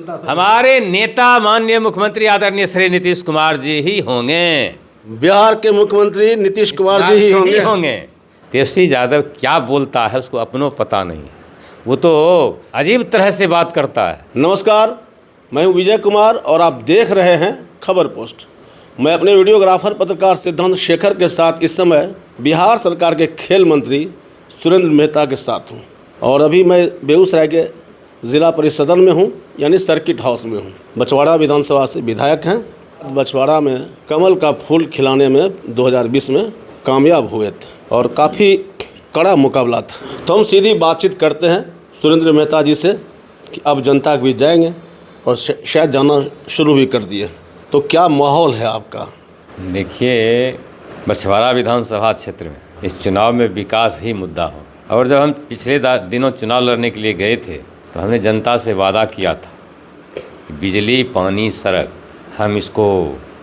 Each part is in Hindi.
हमारे नेता माननीय मुख्यमंत्री आदरणीय श्री नीतीश कुमार जी ही होंगे। बिहार के मुख्यमंत्री नीतीश कुमार जी ही होंगे। तेजस्वी यादव क्या बोलता है उसको अपनों पता नहीं, वो तो अजीब तरह से बात करता है। नमस्कार, मैं हूं विजय कुमार और आप देख रहे हैं खबर पोस्ट। मैं अपने वीडियोग्राफर पत्रकार सिद्धांत शेखर के साथ इस समय बिहार सरकार के खेल मंत्री सुरेंद्र मेहता के साथ हूं और अभी मैं बेगूसराय के ज़िला परिषद में हूं, यानी सर्किट हाउस में हूं। बछवाड़ा विधानसभा से विधायक हैं। बछवाड़ा में कमल का फूल खिलाने में 2020 में कामयाब हुए थे और काफ़ी कड़ा मुकाबला था। तो हम सीधी बातचीत करते हैं सुरेंद्र मेहता जी से कि अब जनता के बीच जाएंगे और शायद जाना शुरू भी कर दिए। तो क्या माहौल है आपका? देखिए, बछवाड़ा विधानसभा क्षेत्र में इस चुनाव में विकास ही मुद्दा हो। और जब हम पिछले दिनों चुनाव लड़ने के लिए गए थे तो हमने जनता से वादा किया था कि बिजली, पानी, सड़क हम इसको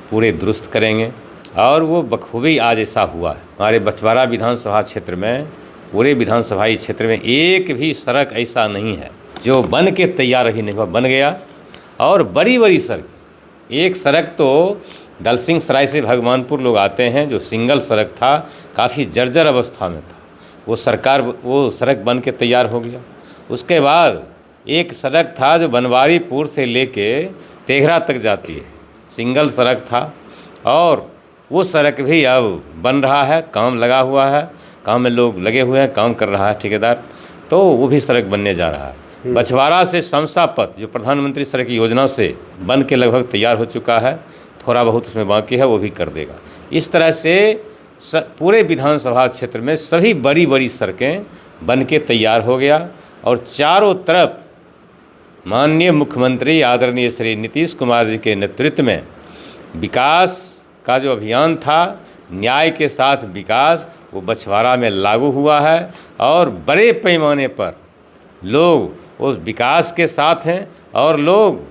पूरे दुरुस्त करेंगे और वो बखूबी आज ऐसा हुआ है। हमारे बछवाड़ा विधानसभा क्षेत्र में, पूरे विधानसभाई क्षेत्र में एक भी सड़क ऐसा नहीं है जो बन के तैयार ही नहीं हुआ, बन गया। और बड़ी बड़ी सड़क, एक सड़क तो दलसिंह सराय से भगवानपुर लोग आते हैं जो सिंगल सड़क था, काफ़ी जर्जर अवस्था में था, वो सड़क बन के तैयार हो गया। उसके बाद एक सड़क था जो बनवारीपुर से लेके तेघरा तक जाती है, सिंगल सड़क था और वो सड़क भी अब बन रहा है, काम लगा हुआ है, काम में लोग लगे हुए हैं, काम कर रहा है ठेकेदार, तो वो भी सड़क बनने जा रहा है। बछवाड़ा से शमशा पथ जो प्रधानमंत्री सड़क योजना से बन के लगभग तैयार हो चुका है, थोड़ा बहुत उसमें बाकी है, वो भी कर देगा। इस तरह से पूरे विधानसभा क्षेत्र में सभी बड़ी बड़ी सड़कें बन के तैयार हो गया और चारों तरफ माननीय मुख्यमंत्री आदरणीय श्री नीतीश कुमार जी के नेतृत्व में विकास का जो अभियान था, न्याय के साथ विकास, वो बछवाड़ा में लागू हुआ है और बड़े पैमाने पर लोग उस विकास के साथ हैं और लोग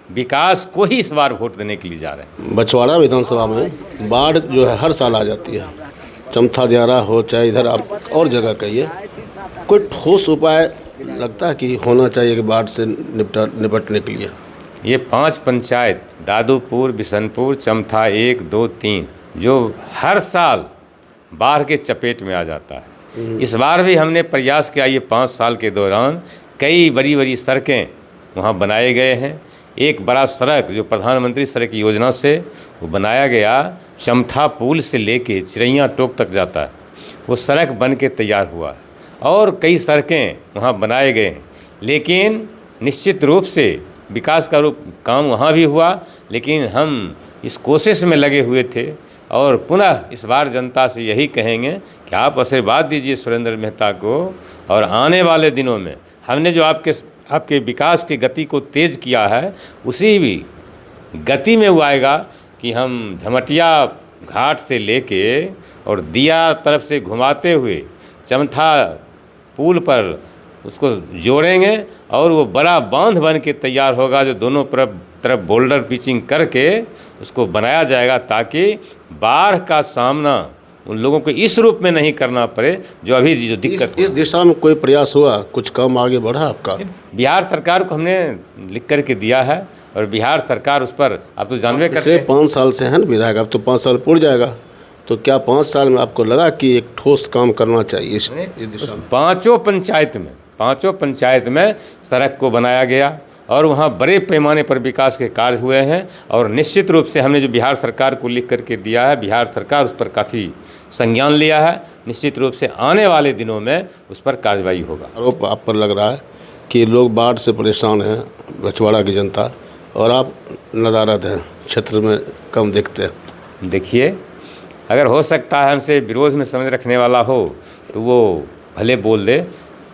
विकास को ही इस बार वोट देने के लिए जा रहे हैं। बछवाड़ा विधानसभा में बाढ़ जो है हर साल आ जाती है, चमथा दियारा हो चाहे इधर आप और जगह कहिए, कोई ठोस उपाय लगता है कि होना चाहिए कि बाढ़ से निपटने के लिए? ये 5 पंचायत दादूपुर, बिशनपुर, चमथा 1, 2, 3 जो हर साल बाढ़ के चपेट में आ जाता है। इस बार भी हमने प्रयास किया, ये 5 साल के दौरान कई बड़ी बड़ी सड़कें वहाँ बनाए गए हैं। एक बड़ा सड़क जो प्रधानमंत्री सड़क योजना से वो बनाया गया, चमथा पुल से लेके चिरैया टोक तक जाता है, वो सड़क बन के तैयार हुआ है और कई सड़कें वहाँ बनाए गए हैं। लेकिन निश्चित रूप से विकास का काम वहाँ भी हुआ, लेकिन हम इस कोशिश में लगे हुए थे और पुनः इस बार जनता से यही कहेंगे कि आप आशीर्वाद दीजिए सुरेंद्र मेहता को और आने वाले दिनों में हमने जो आपके विकास की गति को तेज़ किया है, उसी भी गति में वो आएगा कि हम झमटिया घाट से लेके और दिया तरफ से घुमाते हुए चमथा पुल पर उसको जोड़ेंगे और वो बड़ा बांध बन के तैयार होगा जो दोनों तरफ बोल्डर पिचिंग करके उसको बनाया जाएगा ताकि बाढ़ का सामना उन लोगों को इस रूप में नहीं करना पड़े जो अभी जो दिक्कत। इस दिशा में कोई प्रयास हुआ, कुछ काम आगे बढ़ा आपका? बिहार सरकार को हमने लिख करके दिया है और बिहार सरकार उस पर, आप तो जानवे करते हैं 5 साल से हैं विधायक, अब तो 5 साल पूर्ण जाएगा, तो क्या 5 साल में आपको लगा कि एक ठोस काम करना चाहिए इस दिशा में? 5 पंचायत में सड़क को बनाया गया और वहाँ बड़े पैमाने पर विकास के कार्य हुए हैं और निश्चित रूप से हमने जो बिहार सरकार को लिख करके दिया है, बिहार सरकार उस पर काफ़ी संज्ञान लिया है। निश्चित रूप से आने वाले दिनों में उस पर कार्रवाई होगा। आरोप आप पर लग रहा है कि लोग बाढ़ से परेशान हैं, बछवाड़ा की जनता, और आप नदारद हैं, क्षेत्र में कम दिखते हैं। देखिए, अगर हो सकता है हमसे विरोध में समझ रखने वाला हो तो वो भले बोल दे।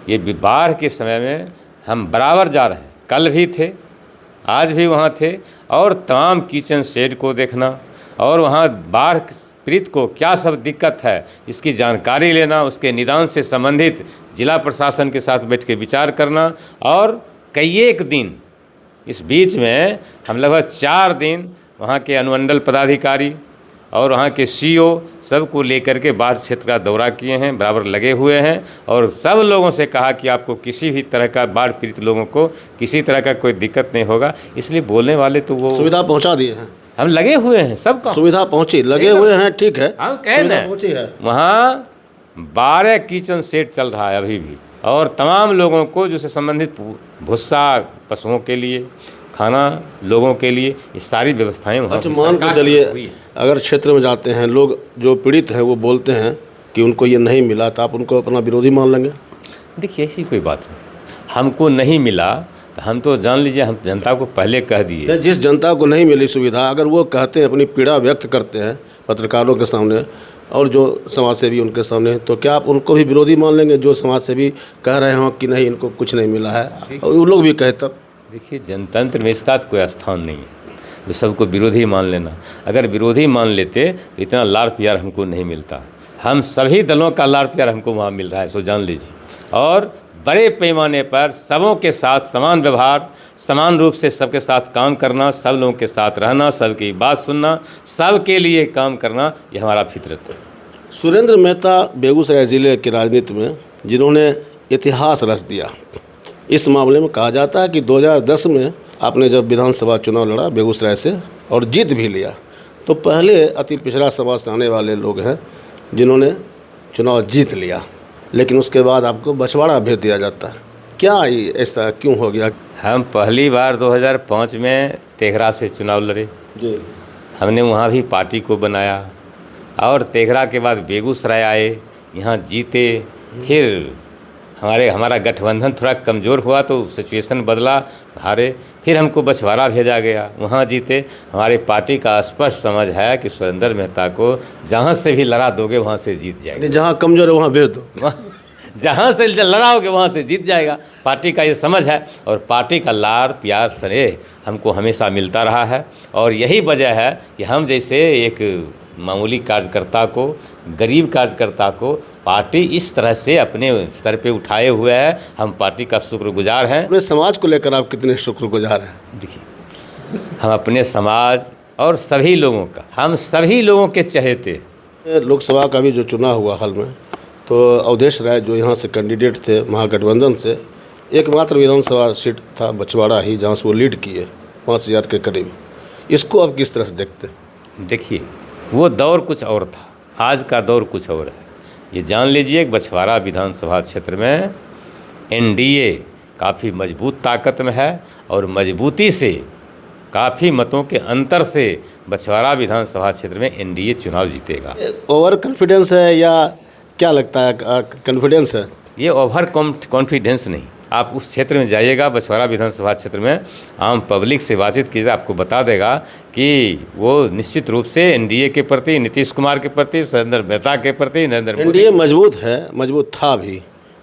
ये बाढ़ के समय में हम बराबर जा रहे हैं, कल भी थे, आज भी वहाँ थे और तमाम किचन शेड को देखना और वहाँ बाढ़ पीड़ित को क्या सब दिक्कत है इसकी जानकारी लेना, उसके निदान से संबंधित जिला प्रशासन के साथ बैठ के विचार करना और कई एक दिन इस बीच में हम लगभग 4 दिन वहाँ के अनुमंडल पदाधिकारी और वहाँ के सीईओ सबको लेकर के बाढ़ क्षेत्र का दौरा किए हैं, बराबर लगे हुए हैं और सब लोगों से कहा कि आपको किसी भी तरह का बाढ़ पीड़ित लोगों को किसी तरह का कोई दिक्कत नहीं होगा। इसलिए बोलने वाले तो वो सुविधा पहुंचा दिए हैं, हम लगे हुए हैं, सबका सुविधा पहुंची, लगे हुए हैं, ठीक है, हम कह सुविधा रहे पहुंची है। वहाँ 12 किचन सेट चल रहा है अभी भी और तमाम लोगों को जो से संबंधित भूसा पशुओं के लिए, खाना लोगों के लिए, ये सारी व्यवस्थाएं वहाँ अच्छा, की मान के सरकार चलिए हुई है। अगर क्षेत्र में जाते हैं लोग जो पीड़ित हैं वो बोलते हैं कि उनको ये नहीं मिला, तो आप उनको अपना विरोधी मान लेंगे? देखिए ऐसी कोई बात नहीं, हमको नहीं मिला तो हम तो जान लीजिए हम जनता को पहले कह दिए। जिस जनता को नहीं मिली सुविधा, अगर वो कहते हैं, अपनी पीड़ा व्यक्त करते हैं पत्रकारों के सामने और जो समाज सेवी उनके सामने, तो क्या आप उनको भी विरोधी मान लेंगे जो समाज सेवी कह रहे हो कि नहीं इनको कुछ नहीं मिला है, और वो लोग भी कहे तब? देखिए जनतंत्र में इसका तो कोई स्थान नहीं है जो सबको विरोधी मान लेना। अगर विरोधी मान लेते तो इतना लाड़ प्यार हमको नहीं मिलता। हम सभी दलों का लाड़ प्यार हमको वहाँ मिल रहा है, सो जान लीजिए। और बड़े पैमाने पर सबों के साथ समान व्यवहार, समान रूप से सबके साथ काम करना, सब लोगों के साथ रहना, सबकी बात सुनना, सबके लिए काम करना, ये हमारा फितरत है। सुरेंद्र मेहता बेगूसराय ज़िले की राजनीति में जिन्होंने इतिहास रच दिया, इस मामले में कहा जाता है कि 2010 में आपने जब विधानसभा चुनाव लड़ा बेगूसराय से और जीत भी लिया, तो पहले अति पिछड़ा समाज से आने वाले लोग हैं जिन्होंने चुनाव जीत लिया, लेकिन उसके बाद आपको बछवाड़ा भेज दिया जाता है। क्या ये ऐसा क्यों हो गया? हम पहली बार 2005 में तेघरा से चुनाव लड़े जी, हमने वहाँ भी पार्टी को बनाया और तेघरा के बाद बेगूसराय आए, यहाँ जीते। फिर हमारा गठबंधन थोड़ा कमज़ोर हुआ तो सिचुएशन बदला, हारे, फिर हमको बछवाड़ा भेजा गया, वहाँ जीते। हमारी पार्टी का स्पष्ट समझ है कि सुरेंद्र मेहता को जहाँ से भी लड़ा दोगे वहाँ से जीत जाएगा। जहाँ कमज़ोर है वहाँ भेज दो, जहाँ से लड़ाओगे वहाँ से जीत जाएगा। पार्टी का ये समझ है और पार्टी का लाड़ प्यार स्नेह हमको हमेशा मिलता रहा है। और यही वजह है कि हम जैसे एक मामूली कार्यकर्ता को, गरीब कार्यकर्ता को पार्टी इस तरह से अपने सर पे उठाए हुए है। हम पार्टी का शुक्रगुजार हैं। अपने समाज को लेकर आप कितने शुक्रगुजार हैं? देखिए हम अपने समाज और सभी लोगों का, हम सभी लोगों के चहेते। लोकसभा का भी जो चुनाव हुआ हाल में, तो अवधेश राय जो यहाँ से कैंडिडेट थे महागठबंधन से, एकमात्र विधानसभा सीट था बछवाड़ा ही जहाँ से वो लीड किए 5000 के करीब। इसको आप किस तरह से देखते हैं? देखिए वो दौर कुछ और था, आज का दौर कुछ और है। ये जान लीजिए बछवाड़ा विधानसभा क्षेत्र में एनडीए काफ़ी मजबूत ताकत में है और मजबूती से काफ़ी मतों के अंतर से बछवाड़ा विधानसभा क्षेत्र में एनडीए चुनाव जीतेगा। ओवर कॉन्फिडेंस है या क्या लगता है? कॉन्फिडेंस है? ये ओवर कॉन्फिडेंस नहीं। आप उस क्षेत्र में जाइएगा, बछवाड़ा विधानसभा क्षेत्र में आम पब्लिक से बातचीत कीजिए, आपको बता देगा कि वो निश्चित रूप से एनडीए के प्रति, नीतीश कुमार के प्रति, सुरेंद्र मेहता के प्रति, नरेंद्र मोदी। एनडीए मजबूत है, मजबूत था भी,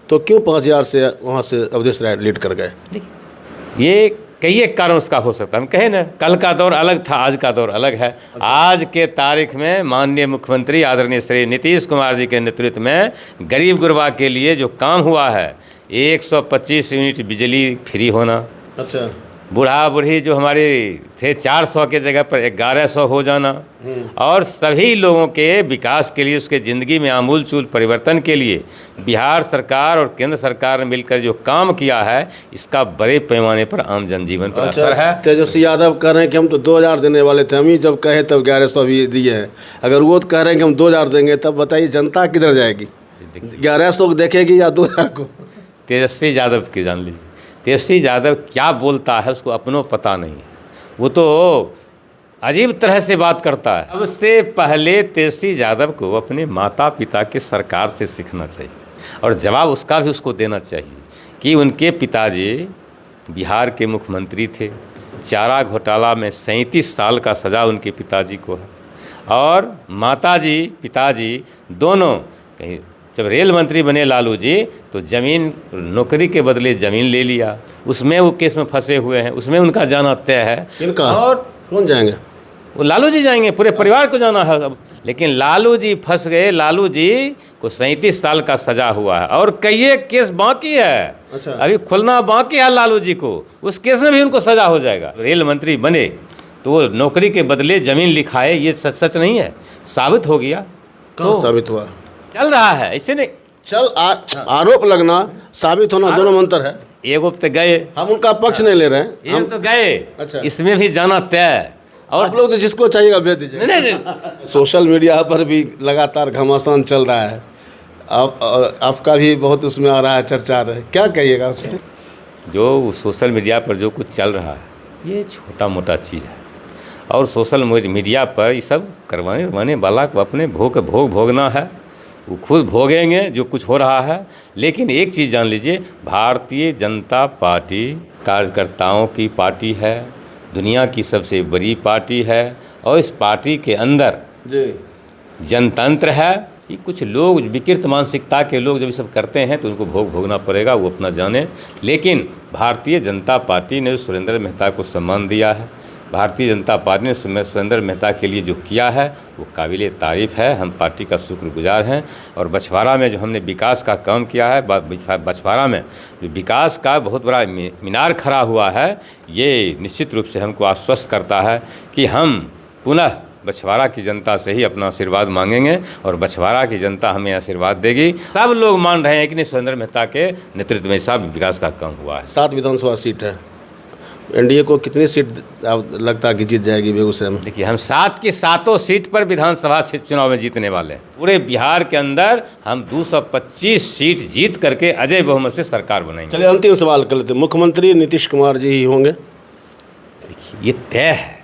तो क्यों 5000 से वहाँ से अवधेश राय लीड कर गए? ये कई एक कारण उसका हो सकता है। हम कहें ना, कल का दौर अलग था, आज का दौर अलग है। आज के तारीख में माननीय मुख्यमंत्री आदरणीय श्री नीतीश कुमार जी के नेतृत्व में गरीब गुरबा के लिए जो काम हुआ है, 125 यूनिट बिजली फ्री होना, अच्छा, बूढ़ा बूढ़ी जो हमारे थे 400 के जगह पर 1100 हो जाना, और सभी लोगों के विकास के लिए, उसके ज़िंदगी में आमूल चूल परिवर्तन के लिए बिहार सरकार और केंद्र सरकार ने मिलकर जो काम किया है, इसका बड़े पैमाने पर आम जनजीवन पर असर है। तेजस्वी यादव कह रहे हैं कि हम तो 2000 देने वाले थे, हम ही जब कहे तब 1100 भी दिए हैं। अगर वो कह रहे हैं कि हम 2000 देंगे, तब बताइए जनता किधर जाएगी? 1100 को देखेगी या 2000 को? तेजस्वी यादव की जान लीजिए, तेजस्वी यादव क्या बोलता है उसको अपनों पता नहीं है। वो तो अजीब तरह से बात करता है। सबसे पहले तेजस्वी यादव को अपने माता पिता के सरकार से सीखना चाहिए और जवाब उसका भी उसको देना चाहिए कि उनके पिताजी बिहार के मुख्यमंत्री थे, चारा घोटाला में 37 साल का सज़ा उनके पिताजी को है, और माताजी पिताजी दोनों कहीं जब रेल मंत्री बने लालू जी तो ज़मीन, नौकरी के बदले ज़मीन ले लिया, उसमें वो केस में फंसे हुए हैं, उसमें उनका जाना तय है। किनका? और कौन जाएंगे? वो लालू जी जाएंगे, पूरे परिवार को जाना है अब। लेकिन लालू जी फंस गए, लालू जी को 37 साल का सज़ा हुआ है और कई एक केस बाकी है। अच्छा। अभी खुलना बाकी है लालू जी को, उस केस में भी उनको सज़ा हो जाएगा। रेल मंत्री बने तो वो नौकरी के बदले ज़मीन लिखाए, ये सच सच नहीं है, साबित हो गया। तो साबित हुआ, चल रहा है, ऐसे नहीं आरोप लगना साबित होना दोनों में अंतर है। एगो पे गए, हम उनका पक्ष नहीं ले रहे हैं, हम तो गए। अच्छा। इसमें भी जाना तय। और आप लोग तो जिसको चाहिएगा भेज दीजिए। नहीं सोशल मीडिया पर भी लगातार घमासान चल रहा है, आपका भी बहुत उसमें आ रहा है, चर्चा आ रहा है, क्या कहिएगा उसमें? जो सोशल मीडिया पर जो कुछ चल रहा है ये छोटा मोटा चीज़ है, और सोशल मीडिया पर ये सब करवाने वाला को अपने भोग भोगना है, वो खुद भोगेंगे जो कुछ हो रहा है। लेकिन एक चीज़ जान लीजिए, भारतीय जनता पार्टी कार्यकर्ताओं की पार्टी है, दुनिया की सबसे बड़ी पार्टी है, और इस पार्टी के अंदर जनतंत्र है। कि कुछ लोग विकृत मानसिकता के लोग जब ये सब करते हैं तो उनको भोगना पड़ेगा, वो अपना जाने। लेकिन भारतीय जनता पार्टी ने सुरेंद्र मेहता को सम्मान दिया है, भारतीय जनता पार्टी ने सुरेंद्र मेहता के लिए जो किया है वो काबिल तारीफ़ है। हम पार्टी का शुक्रगुजार हैं। और बछवाड़ा में जो हमने विकास का काम किया है, बछवाड़ा में जो विकास का बहुत बड़ा मीनार खड़ा हुआ है, ये निश्चित रूप से हमको आश्वस्त करता है कि हम पुनः बछवाड़ा की जनता से ही अपना आशीर्वाद मांगेंगे, और बछवाड़ा की जनता हमें आशीर्वाद देगी। सब लोग मान रहे हैं कि नहीं, सुरेंद्र मेहता के नेतृत्व में सब विकास का काम हुआ है। 7 विधानसभा सीट है, एनडीए को कितनी सीट लगता है कि जीत जाएगी बेगूसराय में? देखिए, हम 7 की 7 सीट पर विधानसभा चुनाव में जीतने वाले हैं। पूरे बिहार के अंदर हम 225 सीट जीत करके अजय बहुमत से सरकार बनाएंगे। चलिए अंतिम सवाल कर लेते हैं, मुख्यमंत्री नीतीश कुमार जी ही होंगे? देखिए, ये तय है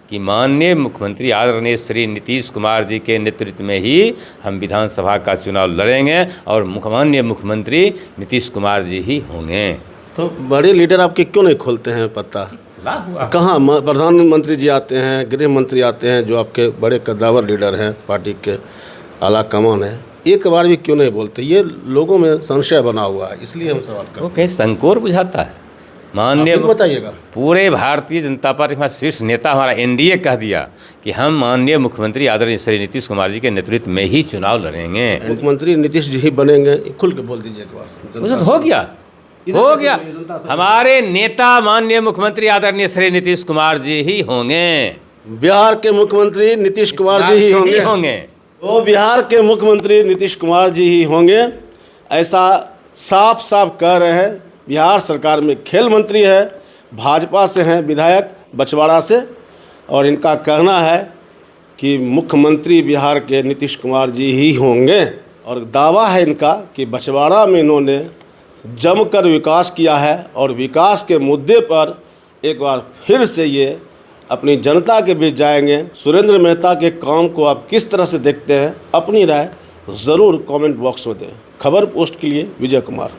कि माननीय मुख्यमंत्री आदरणीय श्री नीतीश कुमार जी के नेतृत्व में ही हम विधानसभा का चुनाव लड़ेंगे, और माननीय मुख्यमंत्री नीतीश कुमार जी ही होंगे। तो बड़े लीडर आपके क्यों नहीं खोलते हैं पत्ता? कहाँ प्रधानमंत्री जी आते हैं, गृह मंत्री आते हैं, जो आपके बड़े कद्दावर लीडर हैं, पार्टी के आला कमान है, एक बार भी क्यों नहीं बोलते? ये लोगों में संशय बना हुआ है, इसलिए हम सवाल करते हैं। वो कहीं संकोच बुझाता है। माननीय बताइएगा, पूरे भारतीय जनता पार्टी का शीर्ष नेता हमारा एनडीए कह दिया कि हम माननीय मुख्यमंत्री आदरणीय श्री नीतीश कुमार जी के नेतृत्व में ही चुनाव लड़ेंगे। मुख्यमंत्री नीतीश जी ही बनेंगे, खुल के बोल दीजिए एक बार। हो गया। हमारे नेता माननीय मुख्यमंत्री आदरणीय श्री नीतीश कुमार जी ही होंगे। बिहार के मुख्यमंत्री नीतीश कुमार जी ही होंगे। तो बिहार के मुख्यमंत्री नीतीश कुमार जी ही होंगे, ऐसा साफ साफ कह रहे हैं। बिहार सरकार में खेल मंत्री है, भाजपा से हैं विधायक बछवाड़ा से, और इनका कहना है कि मुख्यमंत्री बिहार के नीतीश कुमार जी ही होंगे। और दावा है इनका कि बछवाड़ा में इन्होंने जमकर विकास किया है, और विकास के मुद्दे पर एक बार फिर से ये अपनी जनता के बीच जाएंगे। सुरेंद्र मेहता के काम को आप किस तरह से देखते हैं? अपनी राय ज़रूर कमेंट बॉक्स में दें। खबर पोस्ट के लिए विजय कुमार।